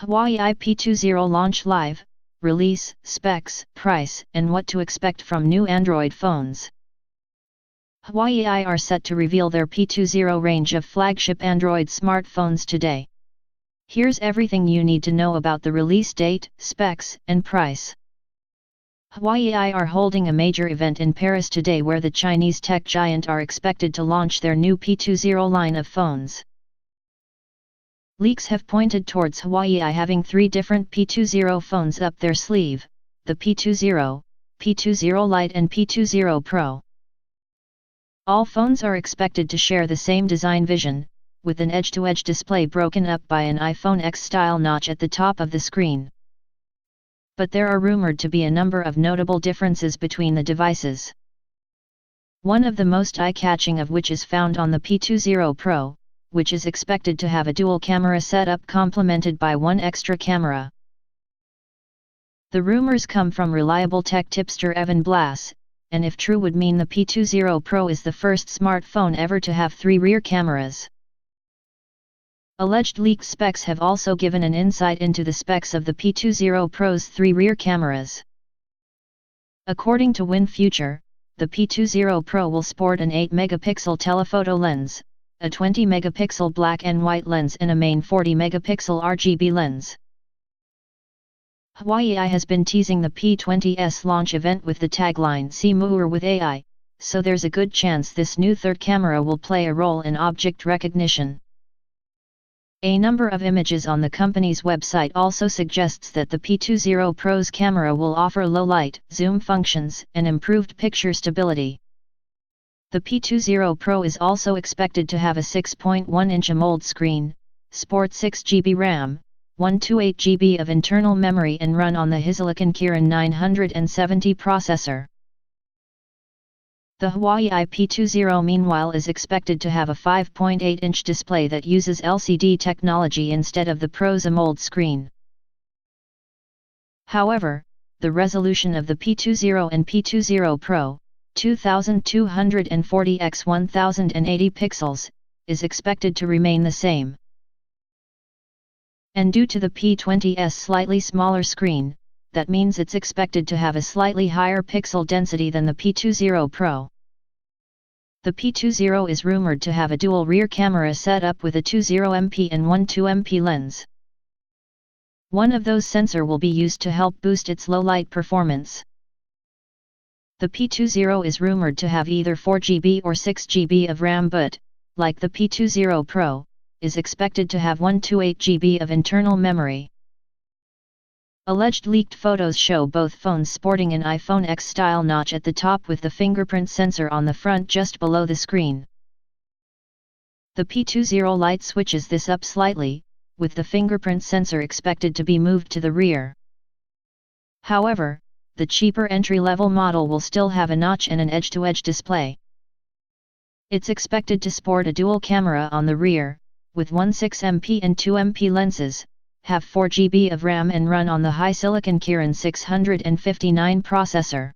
Huawei P20 launch live, release, specs, price, and what to expect from new Android phones. Huawei are set to reveal their P20 range of flagship Android smartphones today. Here's everything you need to know about the release date, specs, and price. Huawei are holding a major event in Paris today where the Chinese tech giant are expected to launch their new P20 line of phones. Leaks have pointed towards Huawei having three different P20 phones up their sleeve: the P20, P20 Lite and P20 Pro. All phones are expected to share the same design vision, with an edge-to-edge display broken up by an iPhone X-style notch at the top of the screen. But there are rumored to be a number of notable differences between the devices. One of the most eye-catching of which is found on the P20 Pro, which is expected to have a dual-camera setup complemented by one extra camera. The rumors come from reliable tech tipster Evan Blass, and if true would mean the P20 Pro is the first smartphone ever to have three rear cameras. Alleged leaked specs have also given an insight into the specs of the P20 Pro's three rear cameras. According to WinFuture, the P20 Pro will sport an 8-megapixel telephoto lens, a 20-megapixel black and white lens and a main 40-megapixel RGB lens. Huawei has been teasing the P20's launch event with the tagline "See more with AI," so there's a good chance this new third camera will play a role in object recognition. A number of images on the company's website also suggests that the P20 Pro's camera will offer low light, zoom functions, and improved picture stability. The P20 Pro is also expected to have a 6.1-inch AMOLED screen, sport 6GB RAM, 128GB of internal memory and run on the Silicon Kirin 970 processor. The Huawei P20 meanwhile is expected to have a 5.8-inch display that uses LCD technology instead of the Pro's AMOLED screen. However, the resolution of the P20 and P20 Pro, 2240 x 1080 pixels, is expected to remain the same. And due to the P20's slightly smaller screen, that means it's expected to have a slightly higher pixel density than the P20 Pro. The P20 is rumored to have a dual rear camera setup with a 20MP and 12MP lens. One of those sensors will be used to help boost its low light performance. The P20 is rumored to have either 4GB or 6GB of RAM but, like the P20 Pro, is expected to have 128GB of internal memory. Alleged leaked photos show both phones sporting an iPhone X-style notch at the top with the fingerprint sensor on the front just below the screen. The P20 Lite switches this up slightly, with the fingerprint sensor expected to be moved to the rear. However, the cheaper entry-level model will still have a notch and an edge-to-edge display. It's expected to sport a dual camera on the rear, with one 6MP and 2MP lenses, have 4GB of RAM and run on the Silicon Kirin 659 processor.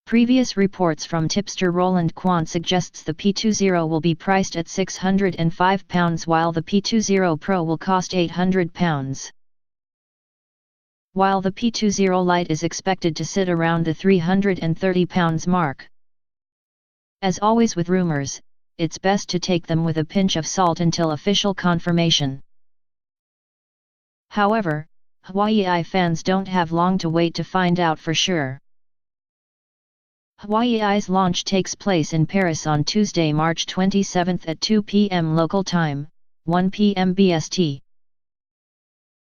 Previous reports from tipster Roland Quant suggests the P20 will be priced at £605 while the P20 Pro will cost £800. While the P20 Lite is expected to sit around the £330 mark. As always with rumors, it's best to take them with a pinch of salt until official confirmation. However, Huawei fans don't have long to wait to find out for sure. Huawei's launch takes place in Paris on Tuesday, March 27 at 2 p.m. local time, 1 p.m. BST.